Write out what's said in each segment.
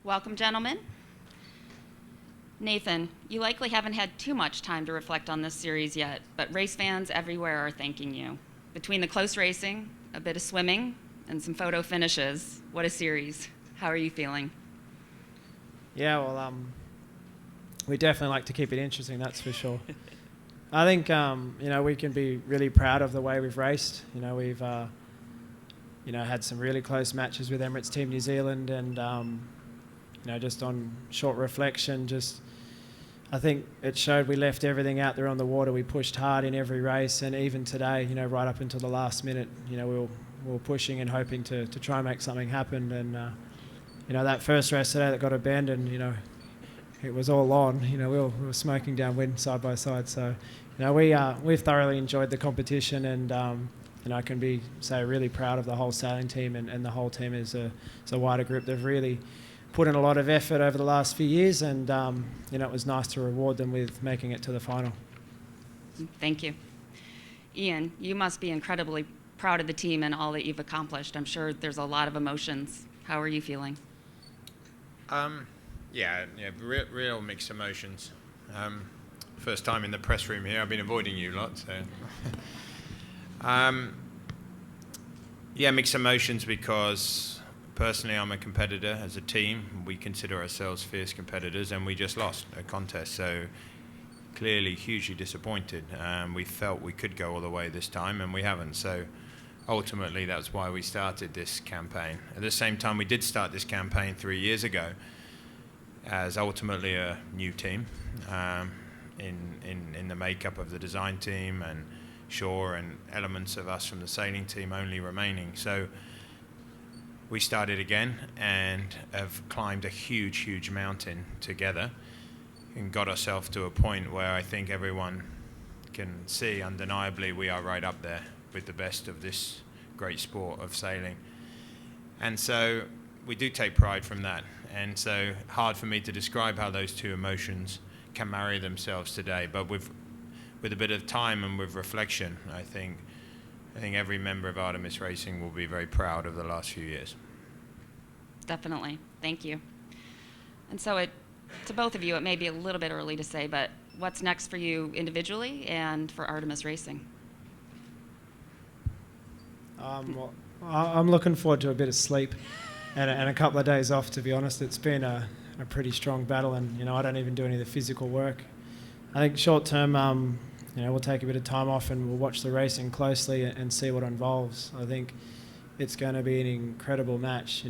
Welcome, gentlemen. Nathan, you likely haven't had too much time to reflect on this series yet, but race fans everywhere are thanking you. Between the close racing, a bit of swimming, and some photo finishes, what a series. How are you feeling? Yeah, well, we definitely like to keep it interesting, that's for sure. I think, we can be really proud of the way we've raced. We've, had some really close matches with Emirates Team New Zealand, and, just on short reflection, I think it showed we left everything out there on the water. We pushed hard in every race, and even today, right up until the last minute, we were pushing and hoping to try and make something happen. And, that first race today that got abandoned, it was all on. We were smoking downwind side by side. So, we've thoroughly enjoyed the competition, and I can be really proud of the whole sailing team and the whole team as a wider group. They've really put in a lot of effort over the last few years, and it was nice to reward them with making it to the final. Thank you. Ian, you must be incredibly proud of the team and all that you've accomplished. I'm sure there's a lot of emotions. How are you feeling? Real mixed emotions. First time in the press room here. I've been avoiding you lot, so. Mixed emotions because personally I'm a competitor. As a team, we consider ourselves fierce competitors, and we just lost a contest, so clearly hugely disappointed. We felt we could go all the way this time, and we haven't, so ultimately that's why we started this campaign. At the same time, we did start this campaign 3 years ago as ultimately a new team in the makeup of the design team, and Shaw and elements of us from the sailing team only remaining. So we started again and have climbed a huge mountain together and got ourselves to a point where I think everyone can see undeniably we are right up there with the best of this great sport of sailing. And so we do take pride from that. And so hard for me to describe how those two emotions can marry themselves today, but with a bit of time and with reflection, I think every member of Artemis Racing will be very proud of the last few years. Definitely. Thank you. And so to both of you, it may be a little bit early to say, but what's next for you individually and for Artemis Racing? I'm looking forward to a bit of sleep and a couple of days off, to be honest. It's been a pretty strong battle, and I don't even do any of the physical work. I think short term, we'll take a bit of time off and we'll watch the racing closely and see what involves. I think it's going to be an incredible match.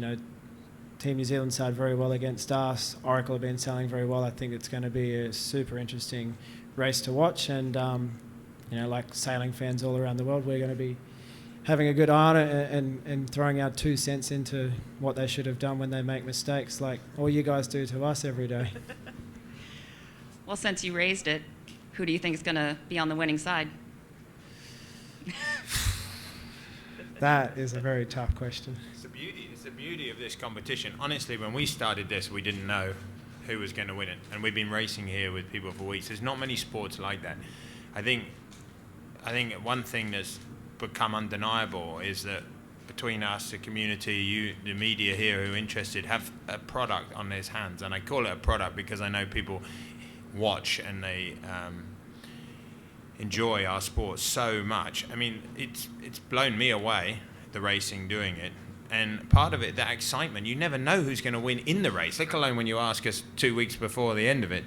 Team New Zealand sailed very well against us. Oracle have been sailing very well. I think it's going to be a super interesting race to watch, and like sailing fans all around the world, we're going to be having a good eye on it and throwing our 2 cents into what they should have done when they make mistakes, like all you guys do to us every day. Well, since you raised it, who do you think is going to be on the winning side? That is a very tough question. It's the beauty of this competition. Honestly, when we started this, we didn't know who was going to win it, and we've been racing here with people for weeks. There's not many sports like that. I think one thing that's become undeniable is that between us, the community, you, the media here who are interested, have a product on their hands, and I call it a product because I know people watch and they enjoy our sport so much. I mean, it's blown me away, the racing, doing it, and part of it, that excitement, you never know who's going to win in the race, let alone when you ask us 2 weeks before the end of it,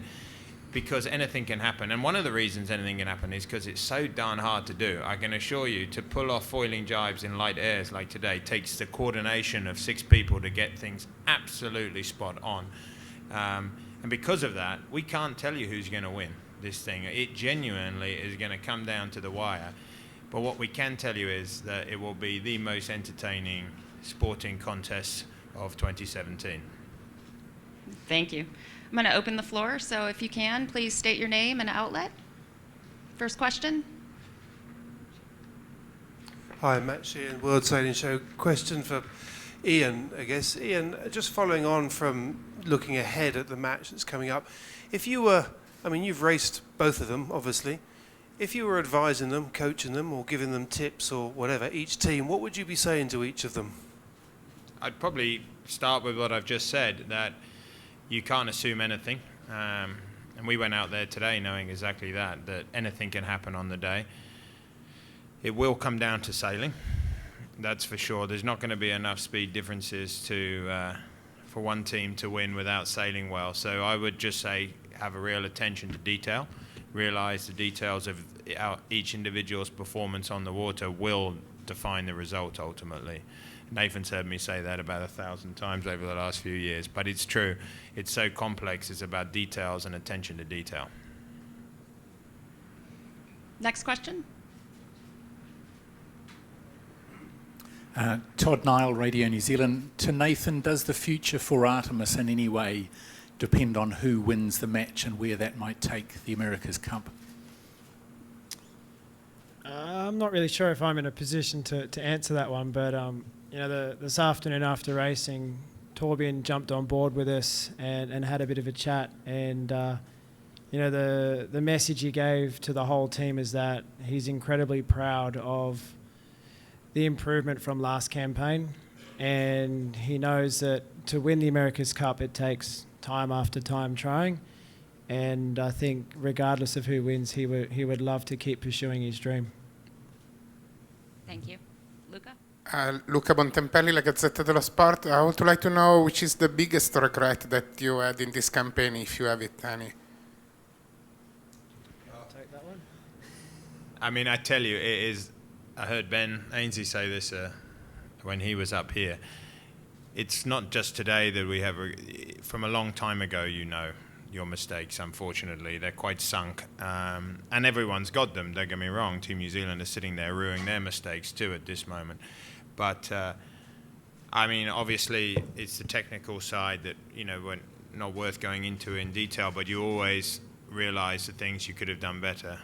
because anything can happen. And one of the reasons anything can happen is because it's so darn hard to do. I can assure you, to pull off foiling jibes in light airs like today takes the coordination of 6 people to get things absolutely spot on. And because of that, we can't tell you who's going to win this thing. It genuinely is going to come down to the wire. But what we can tell you is that it will be the most entertaining sporting contest of 2017. Thank you. I'm going to open the floor, so if you can, please state your name and outlet. First question. Hi, Matt Sheehan, World Sailing Show. Question for Ian, I guess. Ian, just following on from looking ahead at the match that's coming up, if you were, you've raced both of them, obviously. If you were advising them, coaching them, or giving them tips or whatever, each team, what would you be saying to each of them? I'd probably start with what I've just said, that you can't assume anything. And we went out there today knowing exactly that anything can happen on the day. It will come down to sailing, that's for sure. There's not going to be enough speed differences for one team to win without sailing well. So I would just say have a real attention to detail, realize the details of each individual's performance on the water will define the result ultimately. Nathan's heard me say that about 1,000 times over the last few years, but it's true. It's so complex. It's about details and attention to detail. Next question. Todd Nile, Radio New Zealand. To Nathan, does the future for Artemis in any way depend on who wins the match and where that might take the America's Cup? I'm not really sure if I'm in a position to answer that one, but this afternoon after racing, Torbjorn jumped on board with us and had a bit of a chat, and the message he gave to the whole team is that he's incredibly proud of the improvement from last campaign, and he knows that to win the America's Cup it takes time after time trying, and I think regardless of who wins, he would love to keep pursuing his dream. Thank you. Luca? Luca Bontempelli, La Gazzetta dello Sport. I would like to know which is the biggest regret that you had in this campaign, if you have it any. I'll take that one. I mean, I tell you, it is. I heard Ben Ainslie say this when he was up here. It's not just today that we have, from a long time ago, your mistakes, unfortunately. They're quite sunk. And everyone's got them, don't get me wrong. Team New Zealand is sitting there ruining their mistakes too at this moment. But, I mean, obviously, it's the technical side that, we're not worth going into in detail, but you always realize the things you could have done better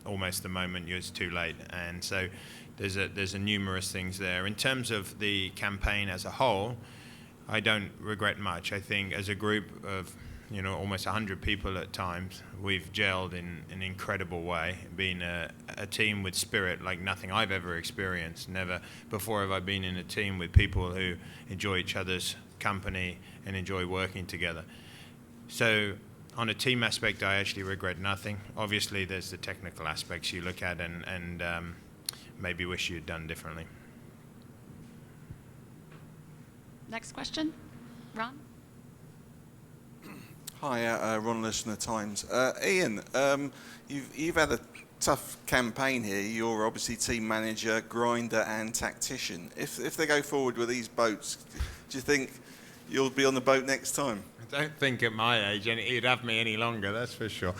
almost the moment it's too late. And so there's a numerous things there. In terms of the campaign as a whole, I don't regret much. I think as a group of almost 100 people at times, we've gelled in an incredible way, being a team with spirit like nothing I've ever experienced. Never before have I been in a team with people who enjoy each other's company and enjoy working together. So on a team aspect, I actually regret nothing. Obviously, there's the technical aspects you look at and maybe wish you'd done differently. Next question. Ron? Hi, Ron Listener Times. Ian, you've had a tough campaign here. You're obviously team manager, grinder and tactician. If they go forward with these boats, do you think you'll be on the boat next time? I don't think at my age he'd have me any longer, that's for sure.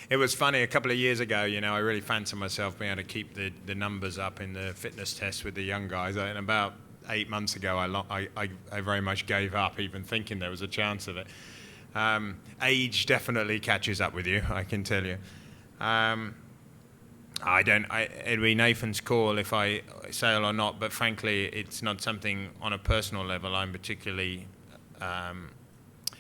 It was funny, a couple of years ago, I really fancied myself being able to keep the numbers up in the fitness test with the young guys. And about 8 months ago, I very much gave up even thinking there was a chance of it. Age definitely catches up with you, I can tell you. It'd be Nathan's call if I sail or not, but frankly, it's not something on a personal level I'm particularly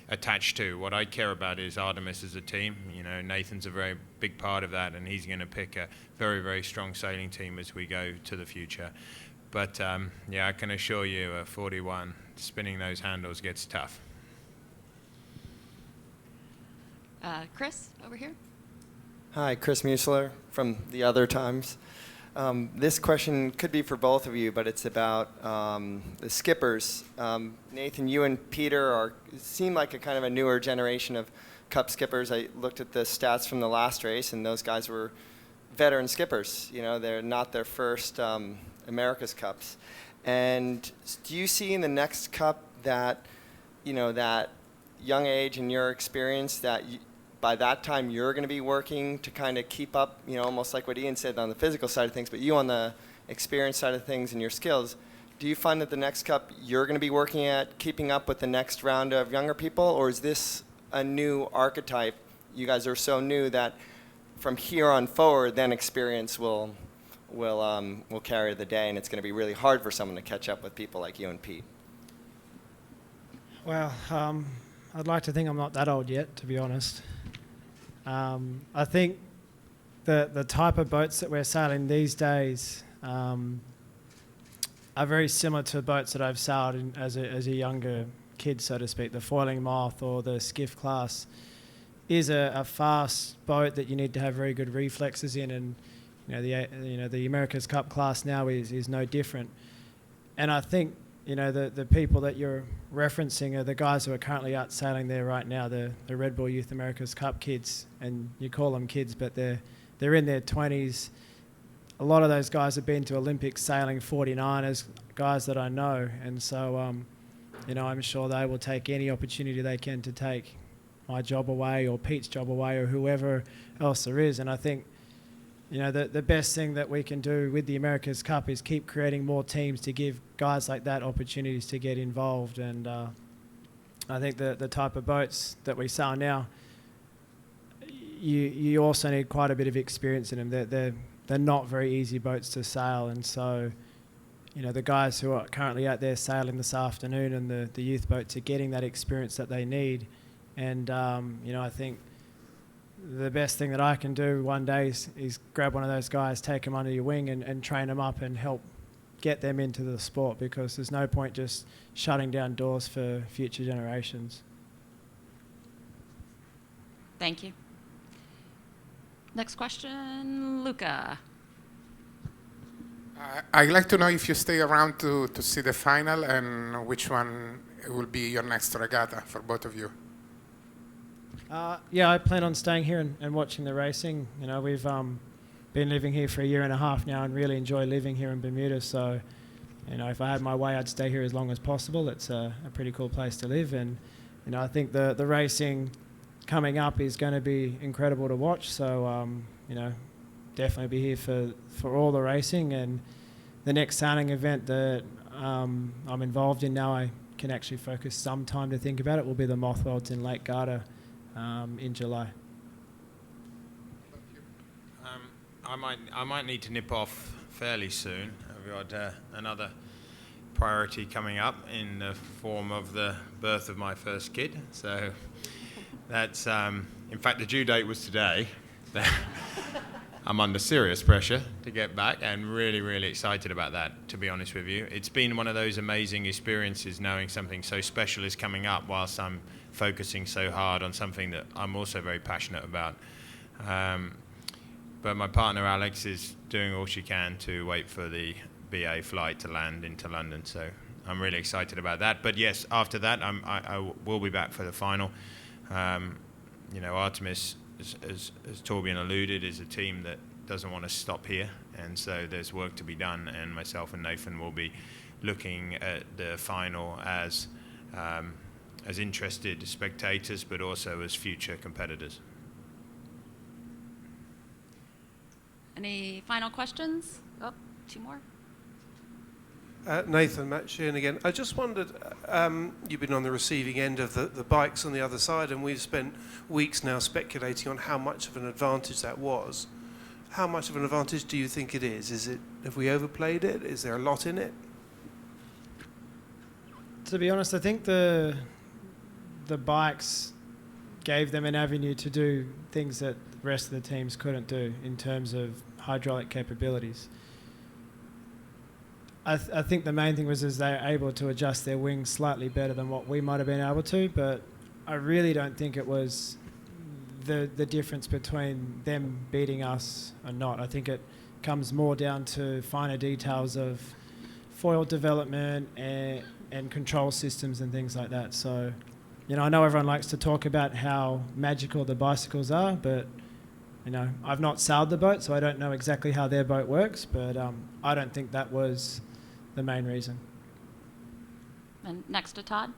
attached to. What I care about is Artemis as a team. Nathan's a very big part of that, and he's going to pick a very, very strong sailing team as we go to the future. But I can assure you, 41, spinning those handles gets tough. Chris, over here. Hi, Chris Muessler from The Other Times. This question could be for both of you, but it's about the skippers. Nathan, you and Peter seem like a kind of a newer generation of Cup skippers. I looked at the stats from the last race, and those guys were veteran skippers. They're not their first America's Cups. And do you see in the next Cup that, that young age and your experience that by that time you're going to be working to kind of keep up, almost like what Ian said on the physical side of things, but you on the experience side of things and your skills, do you find that the next Cup you're going to be working at keeping up with the next round of younger people, or is this a new archetype? You guys are so new that from here on forward, then experience will carry the day, and it's going to be really hard for someone to catch up with people like you and Pete. Well, I'd like to think I'm not that old yet, to be honest. I think the type of boats that we're sailing these days are very similar to boats that I've sailed as a younger kids, so to speak, the foiling moth or the skiff class, is a fast boat that you need to have very good reflexes in, and the America's Cup class now is no different. And I think the people that you're referencing are the guys who are currently out sailing there right now, the Red Bull Youth America's Cup kids, and you call them kids, but they're in their 20s. A lot of those guys have been to Olympic sailing 49ers, guys that I know, and so I'm sure they will take any opportunity they can to take my job away or Pete's job away or whoever else there is. And I think the best thing that we can do with the America's Cup is keep creating more teams to give guys like that opportunities to get involved. And I think the type of boats that we sail now, you also need quite a bit of experience in them. They're not very easy boats to sail, and so the guys who are currently out there sailing this afternoon and the youth boats are getting that experience that they need. And I think the best thing that I can do one day is grab one of those guys, take them under your wing and train them up and help get them into the sport, because there's no point just shutting down doors for future generations. Thank you. Next question, Luca. I'd like to know if you stay around to see the final, and which one will be your next regatta for both of you. Yeah, I plan on staying here and watching the racing. We've been living here for a year and a half now and really enjoy living here in Bermuda. So, if I had my way, I'd stay here as long as possible. It's a pretty cool place to live. And, I think the racing coming up is going to be incredible to watch. So, definitely be here for all the racing. And the next sailing event that I'm involved in now, I can actually focus some time to think about it, will be the Moth Worlds in Lake Garda in July. I might need to nip off fairly soon. I've got another priority coming up in the form of the birth of my first kid. So that's, in fact, the due date was today. I'm under serious pressure to get back, and really, really excited about that, to be honest with you. It's been one of those amazing experiences knowing something so special is coming up whilst I'm focusing so hard on something that I'm also very passionate about. But my partner Alex is doing all she can to wait for the BA flight to land into London, so I'm really excited about that. But yes, after that I will be back for the final. Artemis, as Torbjörn alluded, is a team that doesn't want to stop here, and so there's work to be done, and myself and Nathan will be looking at the final as interested spectators, but also as future competitors. Any final questions? Oh, two more. Nathan, Matt Sheehan again. I just wondered, you've been on the receiving end of the bikes on the other side, and we've spent weeks now speculating on how much of an advantage that was. How much of an advantage do you think it is? Have we overplayed it? Is there a lot in it? To be honest, I think the bikes gave them an avenue to do things that the rest of the teams couldn't do in terms of hydraulic capabilities. I think the main thing was they were able to adjust their wings slightly better than what we might have been able to, but I really don't think it was the difference between them beating us or not. I think it comes more down to finer details of foil development and control systems and things like that. So, I know everyone likes to talk about how magical the bicycles are, but I've not sailed the boat, so I don't know exactly how their boat works, but I don't think that was the main reason. And next to Todd.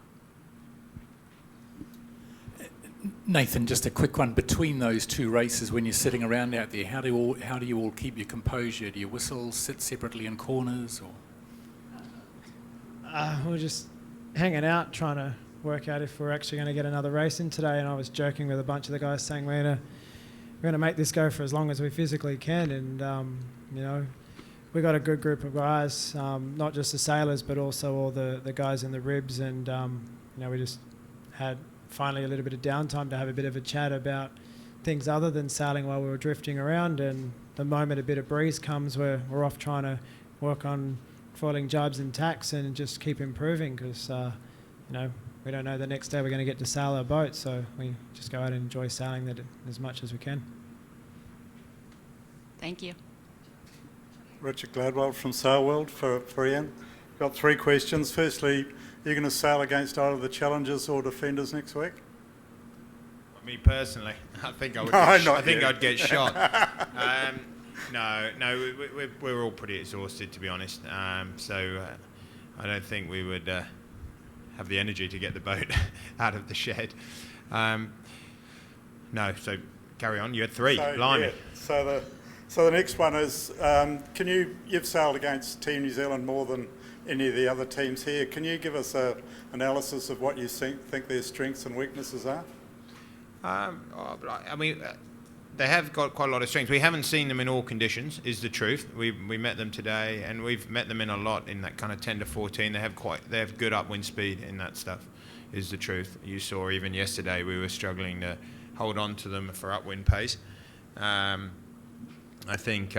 Nathan, just a quick one. Between those two races, when you're sitting around out there, how do you all keep your composure? Do you whistle, sit separately in corners, or? We're just hanging out, trying to work out if we're actually going to get another race in today. And I was joking with a bunch of the guys, saying we're going to make this go for as long as we physically can. And we got a good group of guys, not just the sailors, but also all the guys in the ribs. And we just had finally a little bit of downtime to have a bit of a chat about things other than sailing while we were drifting around. And the moment a bit of breeze comes, we're off trying to work on foiling jibes and tacks and just keep improving, because we don't know the next day we're going to get to sail our boat, so we just go out and enjoy sailing that as much as we can. Thank you. Richard Gladwell from Sail World for Ian. Got 3 questions. Firstly, you're going to sail against either the challengers or defenders next week? Me personally, I think I would. I'd get shot. No, we're all pretty exhausted, to be honest. So I don't think we would have the energy to get the boat out of the shed. No, so carry on. You had 3. Blimey. Yeah. So the next one is, you've sailed against Team New Zealand more than any of the other teams here. Can you give us an analysis of what you think their strengths and weaknesses are? I mean, they have got quite a lot of strengths. We haven't seen them in all conditions, is the truth. We met them today, and we've met them in a lot in that kind of 10 to 14. They have good upwind speed in that stuff, is the truth. You saw even yesterday we were struggling to hold on to them for upwind pace. I think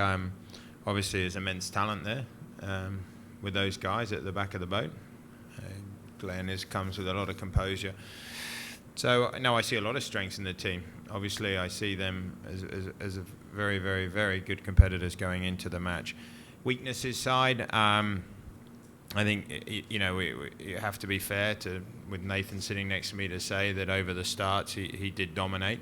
obviously there's immense talent there with those guys at the back of the boat. Glenn comes with a lot of composure. So no, I see a lot of strengths in the team. Obviously, I see them as a very, very, very good competitors going into the match. Weaknesses side, I think you have to be fair with Nathan sitting next to me to say that over the starts he did dominate,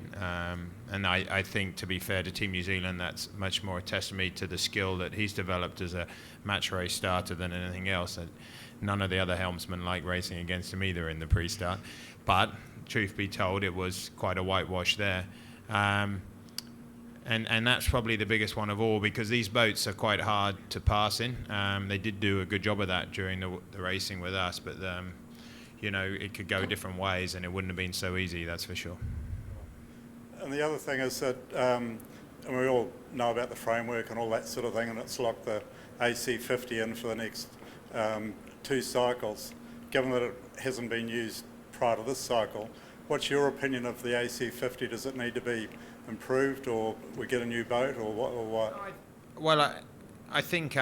and I think, to be fair to Team New Zealand, that's much more a testimony to the skill that he's developed as a match race starter than anything else. And none of the other helmsmen like racing against him either in the pre-start, but truth be told, it was quite a whitewash there. And that's probably the biggest one of all, because these boats are quite hard to pass in. They did do a good job of that during the racing with us, but it could go different ways, and it wouldn't have been so easy, that's for sure. And the other thing is that, and we all know about the framework and all that sort of thing, and it's locked the AC50 in for the next 2 cycles. Given that it hasn't been used prior to this cycle, what's your opinion of the AC50? Does it need to be improved, or we get a new boat, or what? Well, I think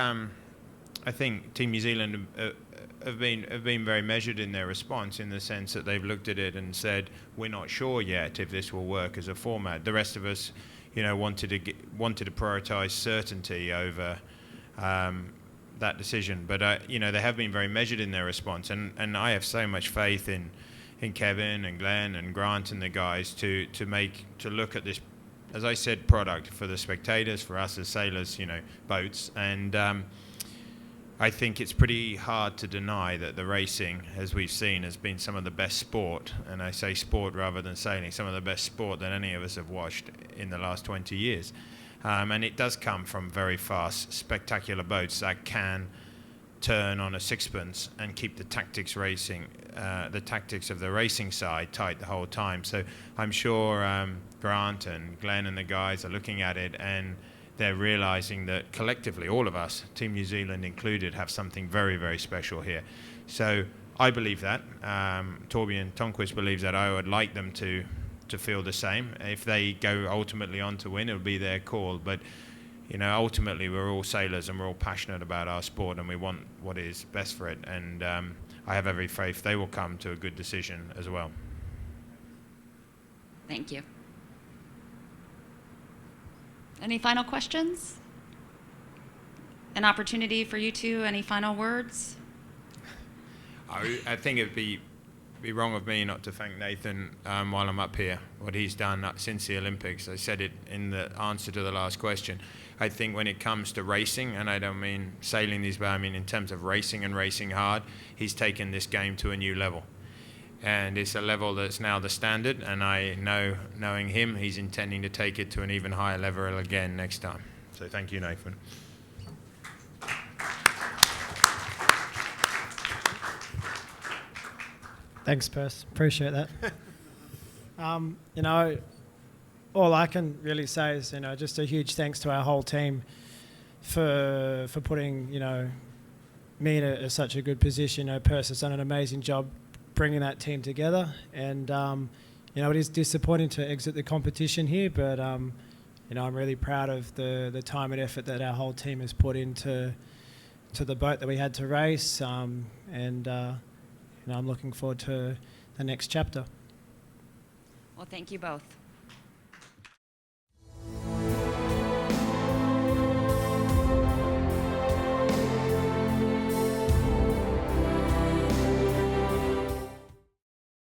Team New Zealand have been very measured in their response, in the sense that they've looked at it and said, we're not sure yet if this will work as a format. The rest of us, wanted to prioritise certainty over that decision. But they have been very measured in their response, and I have so much faith in Kevin and Glenn and Grant and the guys to look at this, as I said, product for the spectators, for us as sailors, boats. And I think it's pretty hard to deny that the racing, as we've seen, has been some of the best sport, and I say sport rather than sailing, some of the best sport that any of us have watched in the last 20 years. And it does come from very fast, spectacular boats that can turn on a sixpence and keep the tactics of the racing side tight the whole time. So I'm sure Grant and Glenn and the guys are looking at it, and they're realizing that collectively, all of us, Team New Zealand included, have something very, very special here. So I believe that. Torbjörn Tonquist believes that. I would like them to feel the same. If they go ultimately on to win, it'll be their call. But ultimately, we're all sailors and we're all passionate about our sport, and we want what is best for it. And I have every faith they will come to a good decision as well. Thank you. Any final questions? An opportunity for you two. Any final words? I think it'd be wrong of me not to thank Nathan while I'm up here, what he's done since the Olympics. I said it in the answer to the last question. I think when it comes to racing, and I don't mean sailing these, but I mean in terms of racing and racing hard, he's taken this game to a new level. And it's a level that's now the standard, and I know, knowing him, he's intending to take it to an even higher level again next time. So thank you, Nathan. Thanks, Perce. Appreciate that. All I can really say is, just a huge thanks to our whole team for putting, me in such a good position. Perce has done an amazing job bringing that team together, and it is disappointing to exit the competition here, but I'm really proud of the time and effort that our whole team has put into the boat that we had to race, and I'm looking forward to the next chapter. Well, thank you both.